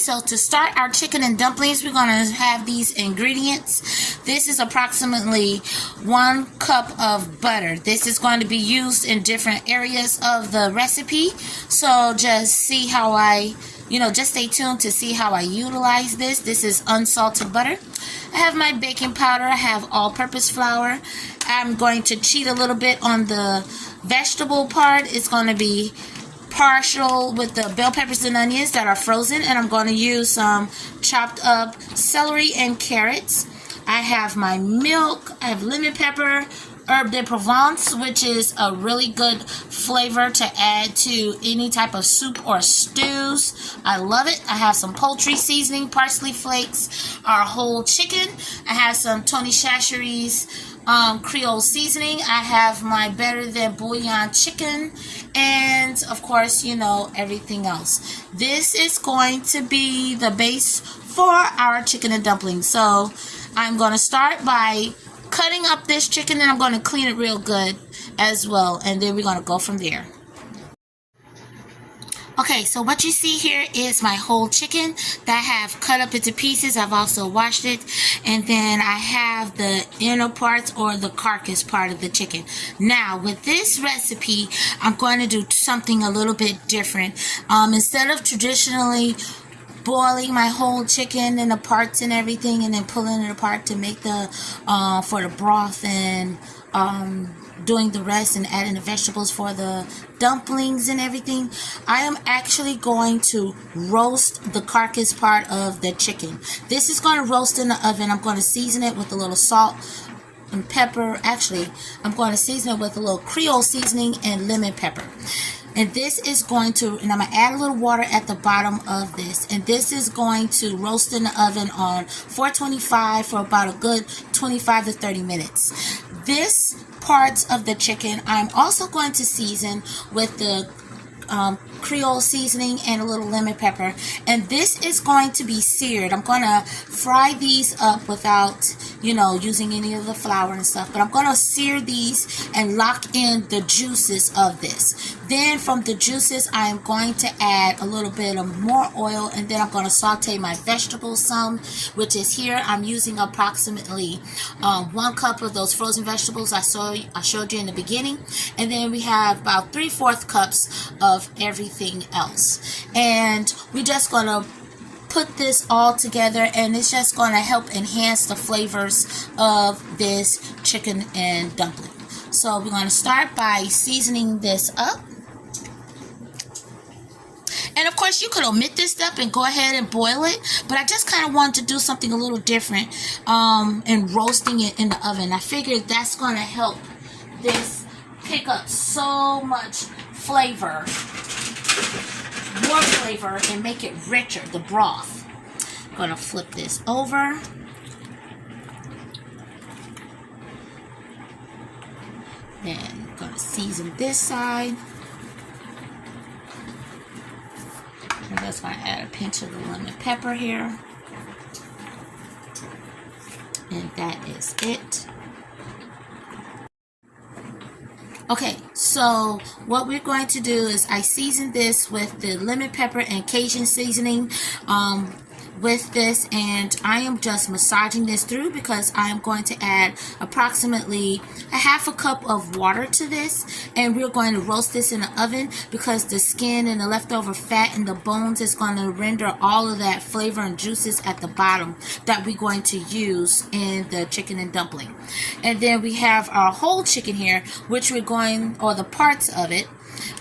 so to start our chicken and dumplings, we're going to have these ingredients. This is approximately 1 cup of butter. This is going to be used in different areas of the recipe. So just see how just stay tuned to see how I utilize this. This is unsalted butter. I have my baking powder. I have all-purpose flour. I'm going to cheat a little bit on the vegetable part. It's going to be partial with the bell peppers and onions that are frozen, and I'm going to use some chopped up celery and carrots. I have my milk. I have lemon pepper, herb de Provence, which is a really good flavor to add to any type of soup or stews. I love it. I have some poultry seasoning, parsley flakes, our whole chicken. I have some Tony Chachere's Creole seasoning. I have my better than bouillon chicken, and of course, everything else. This is going to be the base for our chicken and dumplings. So I'm going to start by cutting up this chicken, and I'm going to clean it real good as well, and then we're going to go from there. Okay, so what you see here is my whole chicken that I have cut up into pieces. I've also washed it, and then I have the inner parts or the carcass part of the chicken. Now, with this recipe, I'm going to do something a little bit different. Instead of traditionally boiling my whole chicken and the parts and everything, and then pulling it apart to make the for the broth and doing the rest and adding the vegetables for the dumplings and everything, I am actually going to roast the carcass part of the chicken. This is going to roast in the oven. I'm going to season it with a little salt and pepper. Actually, I'm going to season it with a little Creole seasoning and lemon pepper. And this is going to, and I'm going to add a little water at the bottom of this. And this is going to roast in the oven on 425 for about a good 25 to 30 minutes. This part of the chicken, I'm also going to season with the Creole seasoning and a little lemon pepper, and this is going to be seared. I'm going to fry these up without using any of the flour and stuff, but I'm going to sear these and lock in the juices of this. Then from the juices, I am going to add a little bit of more oil, and then I'm going to saute my vegetables some, which is here I'm using approximately 1 cup of those frozen vegetables I showed you in the beginning, and then we have about 3/4 cups of everything else, and we're just going to put this all together, and it's just going to help enhance the flavors of this chicken and dumpling. So we're going to start by seasoning this up. And of course, you could omit this step and go ahead and boil it, but I just kind of wanted to do something a little different and roasting it in the oven. I figured that's going to help this pick up so much flavor, more flavor, and make it richer, the broth. I'm going to flip this over. Then I'm going to season this side. I'm just going to add a pinch of the lemon pepper here. And that is it. Okay, so what we're going to do is I season this with the lemon pepper and Cajun seasoning with this, and I am just massaging this through because I am going to add approximately a 1/2 cup of water to this, and we're going to roast this in the oven because the skin and the leftover fat and the bones is going to render all of that flavor and juices at the bottom that we're going to use in the chicken and dumpling. And then we have our whole chicken here, which we're going, or the parts of it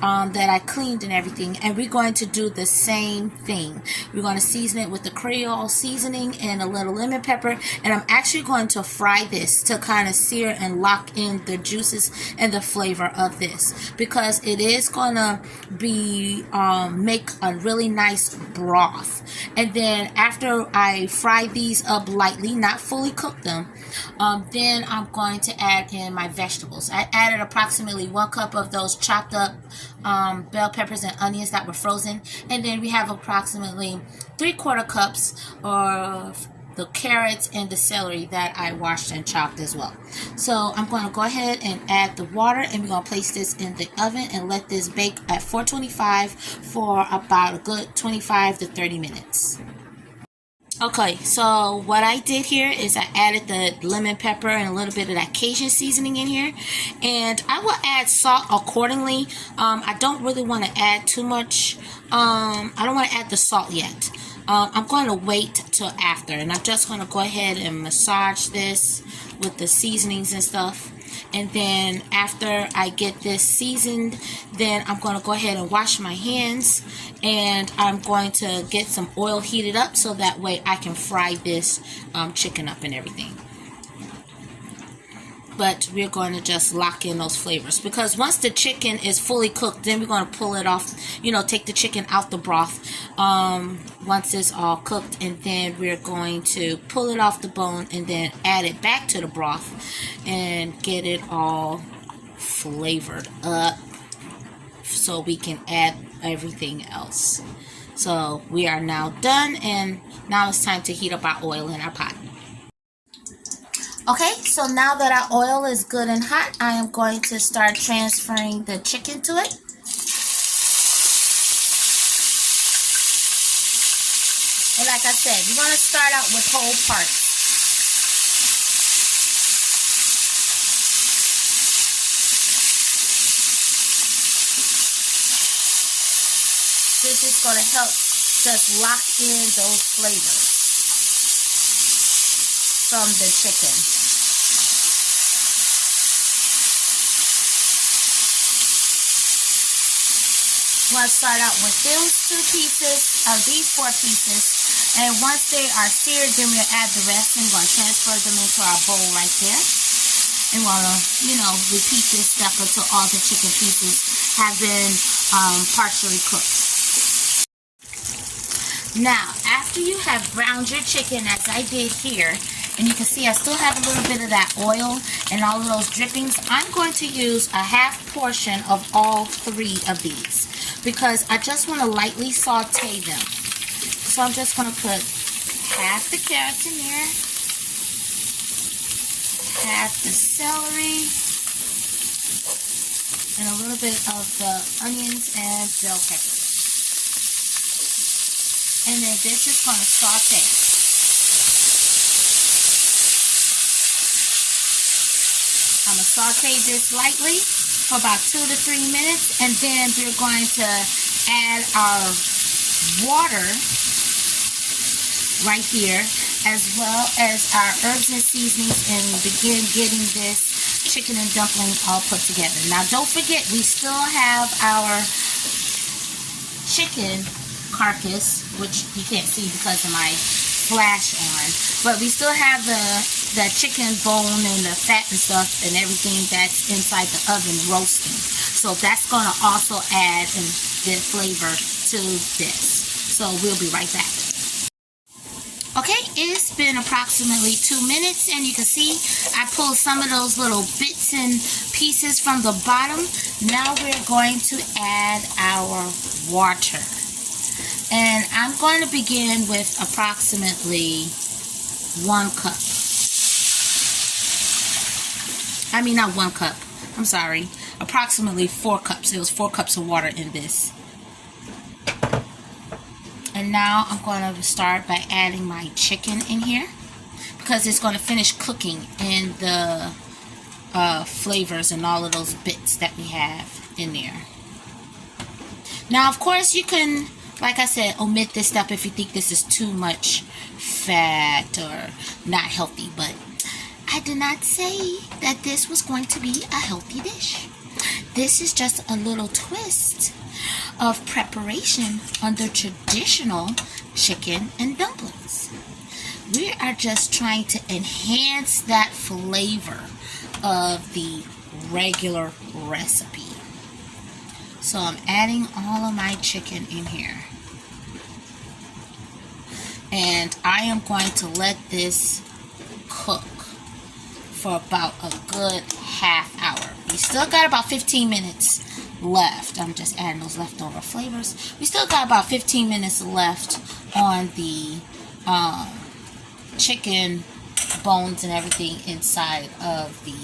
that I cleaned and everything, and we're going to do the same thing. We're going to season it with the Creole seasoning and a little lemon pepper, and I'm actually going to fry this to kind of sear and lock in the juices and the flavor of this, because it is going to be make a really nice broth. And then after I fry these up lightly, not fully cook them, then I'm going to add in my vegetables. I added approximately 1 cup of those chopped up bell peppers and onions that were frozen, and then we have approximately 3/4 cups of the carrots and the celery that I washed and chopped as well. So I'm going to go ahead and add the water, and we're going to place this in the oven and let this bake at 425 for about a good 25 to 30 minutes. Okay, so what I did here is I added the lemon pepper and a little bit of that Cajun seasoning in here, and I will add salt accordingly. I don't really want to add too much. I don't want to add the salt yet. I'm going to wait till after, and I'm just going to go ahead and massage this with the seasonings and stuff. And then after I get this seasoned, then I'm going to go ahead and wash my hands, and I'm going to get some oil heated up so that way I can fry this chicken up and everything. But we're going to just lock in those flavors, because once the chicken is fully cooked, then we're going to pull it off, take the chicken out the broth once it's all cooked, and then we're going to pull it off the bone and then add it back to the broth and get it all flavored up so we can add everything else. So we are now done, and now it's time to heat up our oil in our pot. Okay, so now that our oil is good and hot, I am going to start transferring the chicken to it. And like I said, you're going to start out with whole parts. This is going to help just lock in those flavors from the chicken. I'm going to start out with these these 4 pieces, and once they are seared, then we'll add the rest, and we're going to transfer them into our bowl right there. And we're going to, repeat this step until all the chicken pieces have been partially cooked. Now, after you have browned your chicken, as I did here, and you can see I still have a little bit of that oil and all of those drippings, I'm going to use a half portion of all 3 of these, because I just want to lightly saute them. So I'm just going to put half the carrots in there, half the celery, and a little bit of the onions and bell peppers. And then this is going to saute. I'm going to saute this lightly for about 2 to 3 minutes, and then we're going to add our water right here, as well as our herbs and seasonings, and begin getting this chicken and dumpling all put together. Now don't forget, we still have our chicken carcass, which you can't see because of my flash on, but we still have the chicken bone and the fat and stuff and everything that's inside the oven roasting. So that's going to also add the flavor to this. So we'll be right back. Okay, it's been approximately 2 minutes, and you can see I pulled some of those little bits and pieces from the bottom. Now we're going to add our water. And I'm going to begin with approximately 1 cup. I mean, not 1 cup. I'm sorry. Approximately 4 cups. There was 4 cups of water in this. And now I'm going to start by adding my chicken in here, because it's going to finish cooking in the flavors and all of those bits that we have in there. Now, of course, you can, like I said, omit this step if you think this is too much fat or not healthy, but I did not say that this was going to be a healthy dish. This is just a little twist of preparation under traditional chicken and dumplings. We are just trying to enhance that flavor of the regular recipe. So I'm adding all of my chicken in here. And I am going to let this cook for about a good half hour. We still got about 15 minutes left. I'm just adding those leftover flavors. We still got about 15 minutes left on the chicken bones and everything inside of the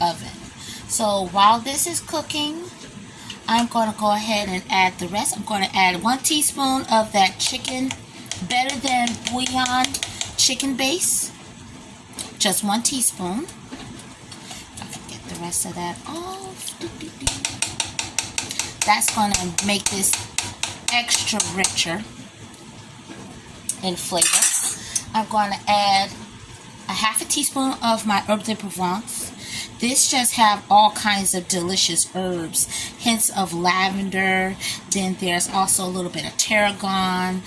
oven. So while this is cooking, I'm going to go ahead and add the rest. I'm going to add 1 teaspoon of that chicken better than bouillon chicken base. Just 1 teaspoon. I can get the rest of that off. That's going to make this extra richer in flavor. I'm going to add a 1/2 teaspoon of my herb de Provence. This just have all kinds of delicious herbs, hints of lavender. Then there's also a little bit of tarragon.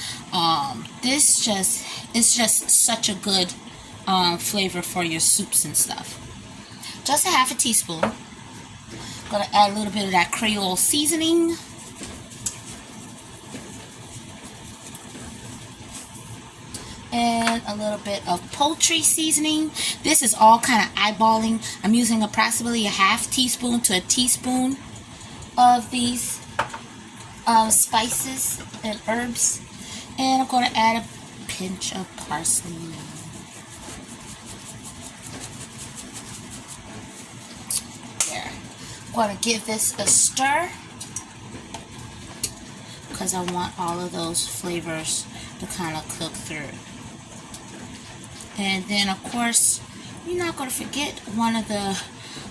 It's just such a good flavor for your soups and stuff. Just a 1/2 teaspoon. I'm gonna add a little bit of that Creole seasoning. And a little bit of poultry seasoning. This is all kind of eyeballing. I'm using approximately a 1/2 teaspoon to a teaspoon of these spices and herbs. And I'm going to add a pinch of parsley. There. I'm going to give this a stir because I want all of those flavors to kind of cook through. And then, of course, you're not going to forget one of the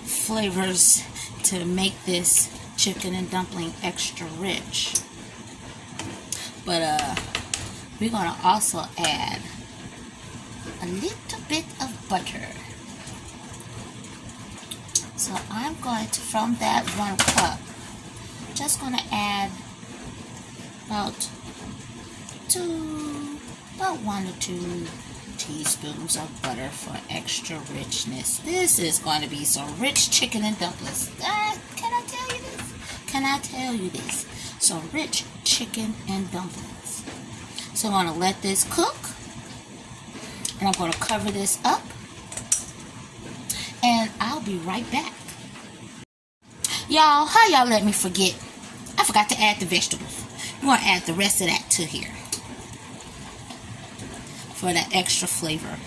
flavors to make this chicken and dumpling extra rich. But we're going to also add a little bit of butter. So I'm going to, from that 1 cup, just going to add about 1 or 2 teaspoons of butter for extra richness. This is going to be some rich chicken and dumplings. Can I tell you this? Can I tell you this? Some rich chicken and dumplings. So I'm going to let this cook. And I'm going to cover this up. And I'll be right back. Y'all, how y'all let me forget? I forgot to add the vegetables. We're going to add the rest of that to here for that extra flavor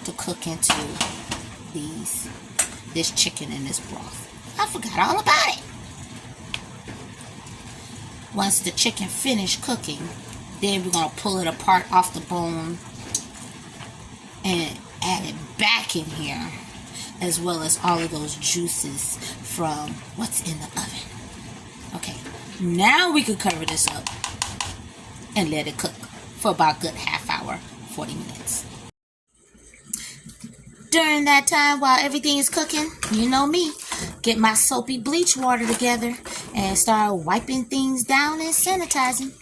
to cook into this chicken and this broth. I forgot all about it. Once the chicken finished cooking, then we're going to pull it apart off the bone and add it back in here, as well as all of those juices from what's in the oven. Okay, now we can cover this up and let it cook for about a good half hour, 40 minutes. During that time, while everything is cooking, you know me, get my soapy bleach water together and start wiping things down and sanitizing.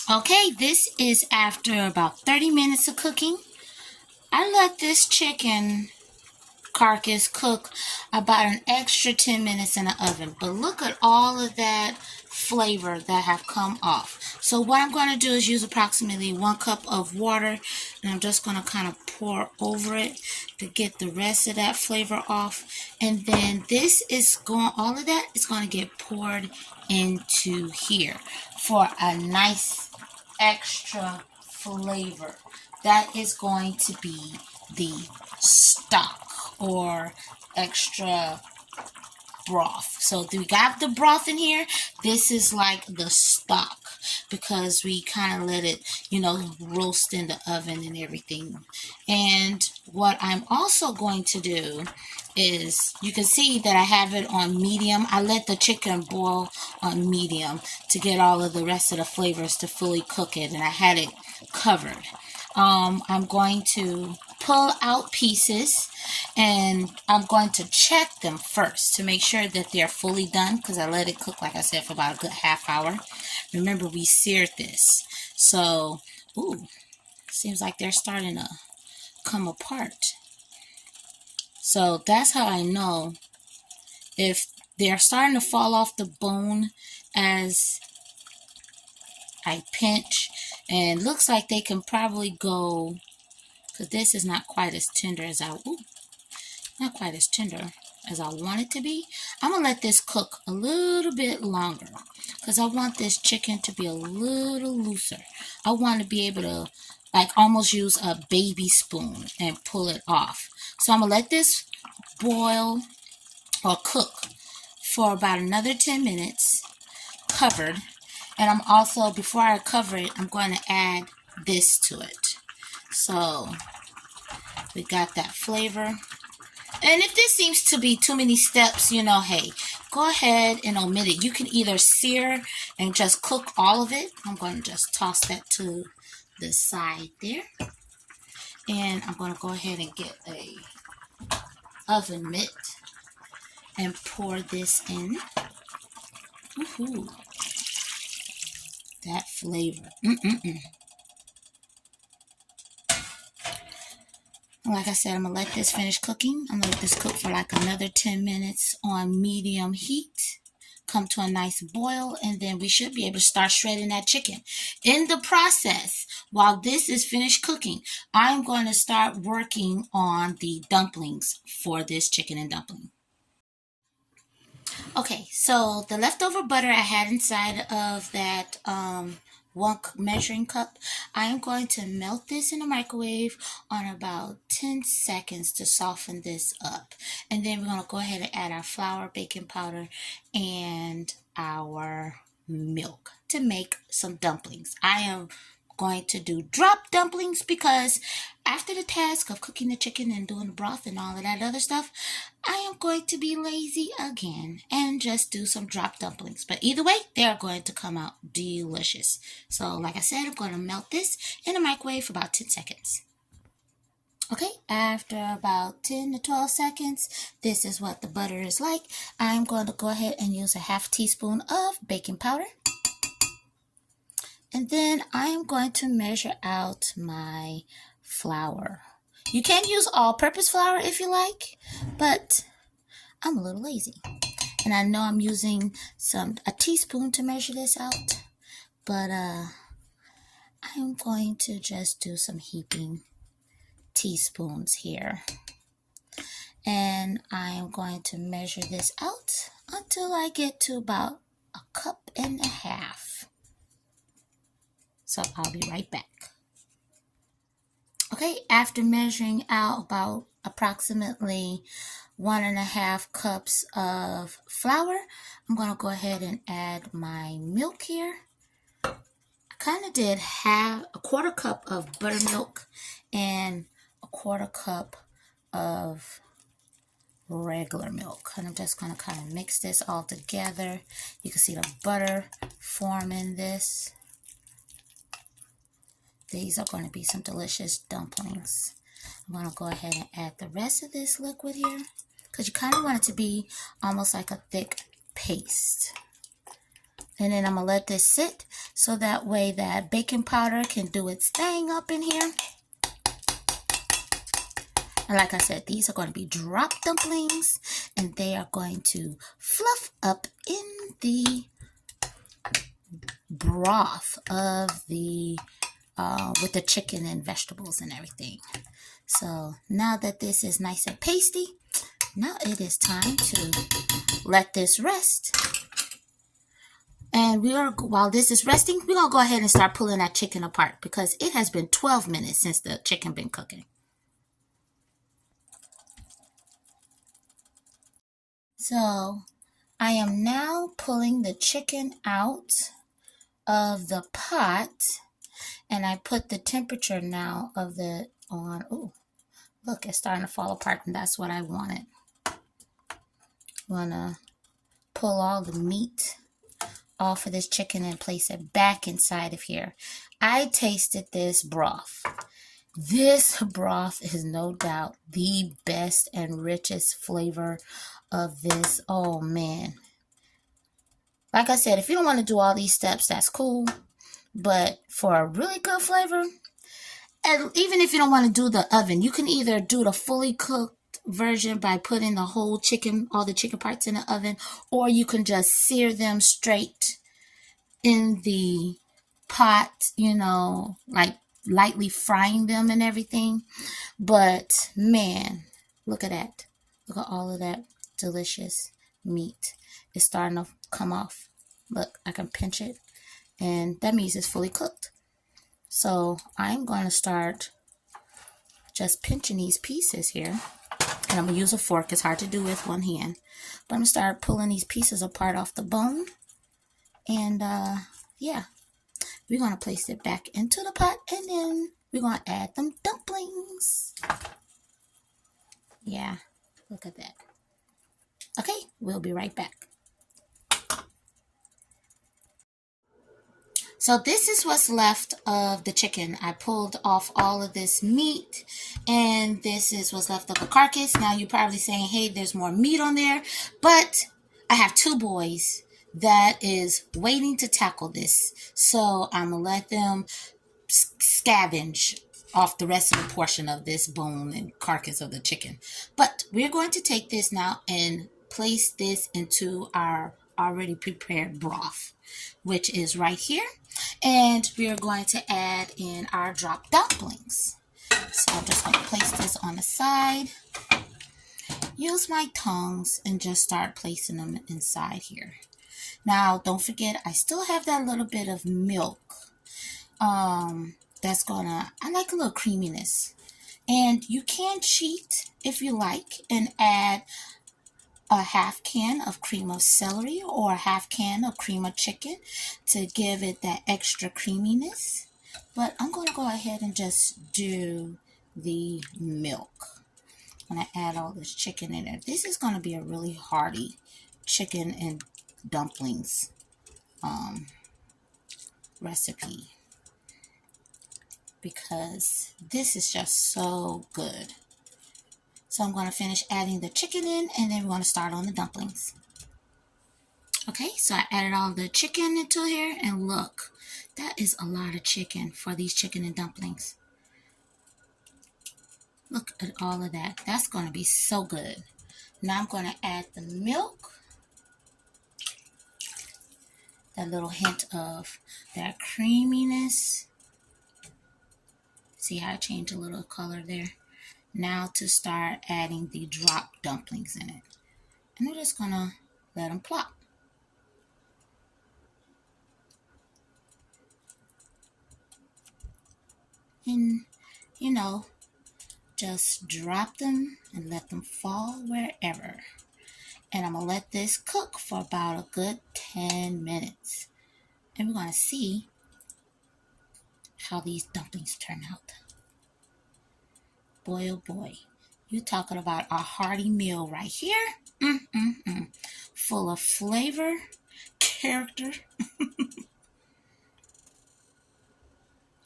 Okay, this is after about 30 minutes of cooking. I let this chicken carcass cook about an extra 10 minutes in the oven. But look at all of that flavor that have come off. So what I'm going to do is use approximately 1 cup of water, and I'm just going to kind of pour over it to get the rest of that flavor off. And then this is going, all of that is going to get poured into here for a nice extra flavor. That is going to be the stock or extra broth. So we got the broth in here. This is like the stock because we kind of let it, you know, roast in the oven and everything. And what I'm also going to do is, you can see that I have it on medium. I let the chicken boil on medium to get all of the rest of the flavors to fully cook it, and I had it covered. I'm going to pull out pieces, and I'm going to check them first to make sure that they're fully done, because I let it cook, like I said, for about a good half hour. Remember, we seared this. So, ooh, seems like they're starting to come apart. So that's how I know if they're starting to fall off the bone as I pinch. And looks like they can probably go, because this is not quite as tender as not quite as tender as I want it to be. I'm going to let this cook a little bit longer because I want this chicken to be a little looser. I want to be able to like almost use a baby spoon and pull it off. So I'm going to let this boil or cook for about another 10 minutes covered. And I'm also, before I cover it, I'm going to add this to it. So we got that flavor. And if this seems to be too many steps, you know, hey, go ahead and omit it. You can either sear and just cook all of it. I'm going to just toss that to the side there. And I'm going to go ahead and get a oven mitt and pour this in. Woohoo. That flavor. Like I said, I'm going to let this finish cooking. I'm going to let this cook for like another 10 minutes on medium heat. Come to a nice boil, and then we should be able to start shredding that chicken. In the process, while this is finished cooking, I'm going to start working on the dumplings for this chicken and dumpling. Okay, so the leftover butter I had inside of that one measuring cup, I am going to melt this in the microwave on about 10 seconds to soften this up. And then we're going to go ahead and add our flour, baking powder, and our milk to make some dumplings. I am going to do drop dumplings because after the task of cooking the chicken and doing the broth and all of that other stuff, I am going to be lazy again and just do some drop dumplings. But either way, they are going to come out delicious. So like I said, I'm going to melt this in the microwave for about 10 seconds. Okay, after about 10 to 12 seconds, this is what the butter is like. I'm going to go ahead and use a half teaspoon of baking powder. And then I am going to measure out my flour. You can use all-purpose flour if you like, but I'm a little lazy. And I know I'm using a teaspoon to measure this out, but I'm going to just do some heaping teaspoons here. And I am going to measure this out until I get to about 1.5 cups. So I'll be right back. Okay, after measuring out about approximately 1.5 cups of flour, I'm going to go ahead and add my milk here. I kind of did a 1/4 cup of buttermilk and a 1/4 cup of regular milk. And I'm just going to kind of mix this all together. You can see the butter forming this. These are going to be some delicious dumplings. I'm going to go ahead and add the rest of this liquid here because you kind of want it to be almost like a thick paste. And then I'm going to let this sit so that way that baking powder can do its thing up in here. And like I said, these are going to be drop dumplings and they are going to fluff up in the broth of the with the chicken and vegetables and everything. So now that this is nice and pasty, now it is time to let this rest. And while this is resting, we're going to go ahead and start pulling that chicken apart because it has been 12 minutes since the chicken been cooking. So I am now pulling the chicken out of the pot. And I put the temperature now of it on. Oh, look, it's starting to fall apart, and that's what I wanted. Want to pull all the meat off of this chicken and place it back inside of here. I tasted this broth. This broth is no doubt the best and richest flavor of this. Oh, man. Like I said, if you don't want to do all these steps, that's cool. But for a really good flavor, and even if you don't want to do the oven, you can either do the fully cooked version by putting the whole chicken, all the chicken parts in the oven, or you can just sear them straight in the pot, you know, like lightly frying them and everything. But man, look at that. Look at all of that delicious meat is starting to come off. Look, I can pinch it, and that means it's fully cooked. So I'm going to start just pinching these pieces here. And I'm going to use a fork. It's hard to do with one hand. But I'm going to start pulling these pieces apart off the bone. And yeah, we're going to place it back into the pot. And then we're going to add them dumplings. Yeah, look at that. Okay, we'll be right back. So this is what's left of the chicken. I pulled off all of this meat, and this is what's left of the carcass. Now you're probably saying, hey, there's more meat on there, but I have two boys that is waiting to tackle this. So I'm going to let them scavenge off the rest of the portion of this bone and carcass of the chicken. But we're going to take this now and place this into our already prepared broth, which is right here. And we are going to add in our drop dumplings. So I'm just going to place this on the side. Use my tongs and just start placing them inside here. Now, don't forget, I still have that little bit of milk. That's gonna, I like a little creaminess. And you can cheat if you like and add a half can of cream of celery or a half can of cream of chicken to give it that extra creaminess. But I'm going to go ahead and just do the milk. I'm going to add all this chicken in there. This is going to be a really hearty chicken and dumplings recipe, because this is just so good. So I'm going to finish adding the chicken in, and then we're going to start on the dumplings. Okay, so I added all the chicken into here, and look, that is a lot of chicken for these chicken and dumplings. Look at all of that. That's going to be so good. Now I'm going to add the milk. That little hint of that creaminess. See how I changed a little color there? Now to start adding the drop dumplings in it. And we're just going to let them plop. And, you know, just drop them and let them fall wherever. And I'm going to let this cook for about a good 10 minutes. And we're going to see how these dumplings turn out. Boy, oh boy. You talking about a hearty meal right here. Full of flavor, character.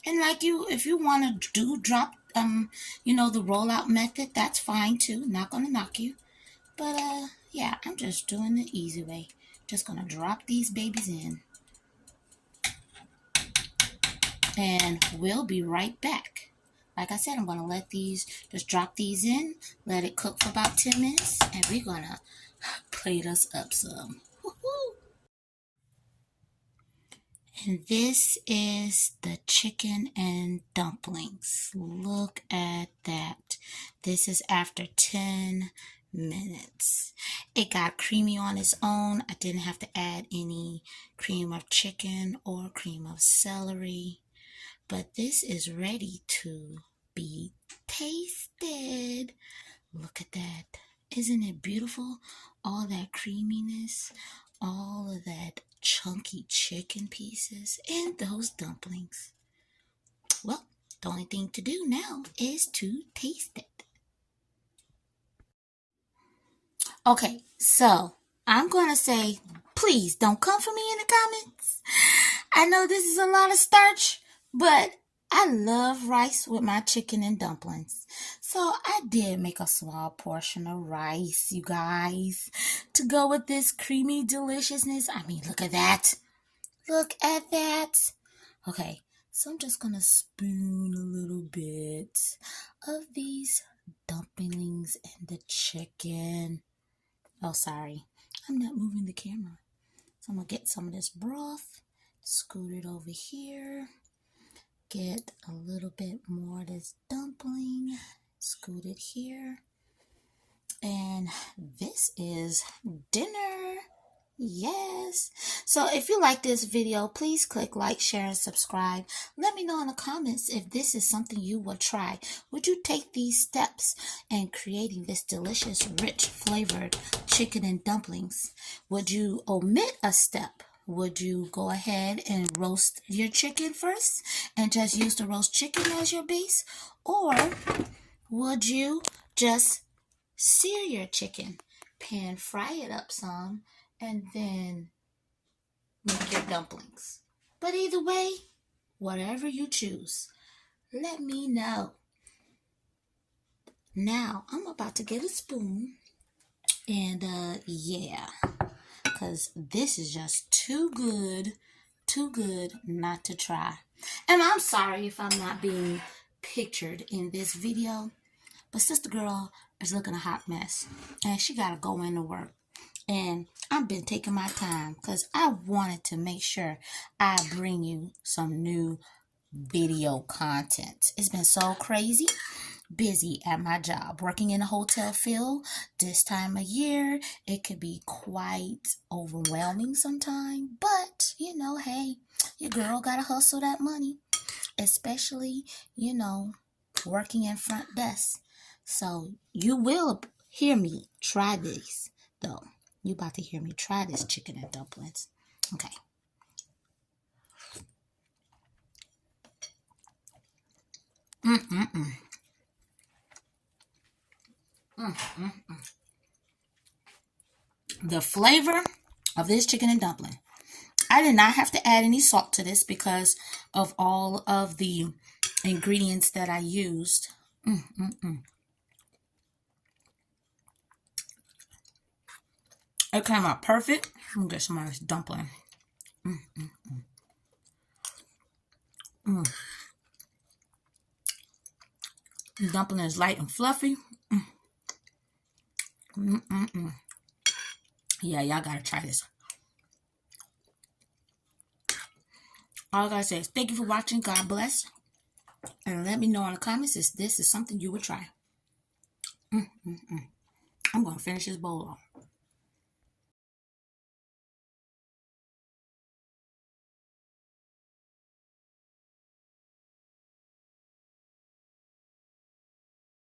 And like you, if you want to do drop, the rollout method, that's fine too. Not going to knock you. But, yeah, I'm just doing the easy way. Just going to drop these babies in. And we'll be right back. Like I said, I'm going to just drop these in, let it cook for about 10 minutes, and we're going to plate us up some. Woo-hoo. And this is the chicken and dumplings. Look at that. This is after 10 minutes. It got creamy on its own. I didn't have to add any cream of chicken or cream of celery. But this is ready to be tasted. Look at that. Isn't it beautiful? All that creaminess, all of that chunky chicken pieces, and those dumplings. Well, the only thing to do now is to taste it. Okay, so I'm going to say, please don't come for me in the comments. I know this is a lot of starch, but I love rice with my chicken and dumplings. So I did make a small portion of rice, you guys, to go with this creamy deliciousness. I mean, look at that. Look at that. Okay, so I'm just going to spoon a little bit of these dumplings and the chicken. Oh, sorry. I'm not moving the camera. So I'm going to get some of this broth. Scoot it over here. Get a little bit more of this dumpling. Scoot it here. And this this is dinner. Yes. So if you like this video, please click like, share, and subscribe. Let me know in the comments if this is something you would try. Would you take these steps in creating this delicious, rich, flavored chicken and dumplings? Would you omit a step? Would you go ahead and roast your chicken first and just use the roast chicken as your base? Or would you just sear your chicken, pan fry it up some, and then make your dumplings? But either way, whatever you choose, let me know. Now, I'm about to get a spoon, and yeah, because this is just too good not to try. And I'm sorry if I'm not being pictured in this video, but sister girl is looking a hot mess, and she gotta go into work. And I've been taking my time because I wanted to make sure I bring you some new video content. It's been so crazy busy at my job, working in a hotel field this time of year. It could be quite overwhelming sometimes, but you know, hey, your girl gotta hustle that money, especially, you know, working in front desk. So you will hear me try this, though. You about to hear me try this chicken and dumplings. Okay. The flavor of this chicken and dumpling. I did not have to add any salt to this because of all of the ingredients that I used. It came out perfect. I'm gonna get some of this dumpling. The dumpling is light and fluffy. Yeah, y'all gotta try this. All I gotta say is thank you for watching. God bless. And let me know in the comments if this is something you would try. I'm gonna finish this bowl off.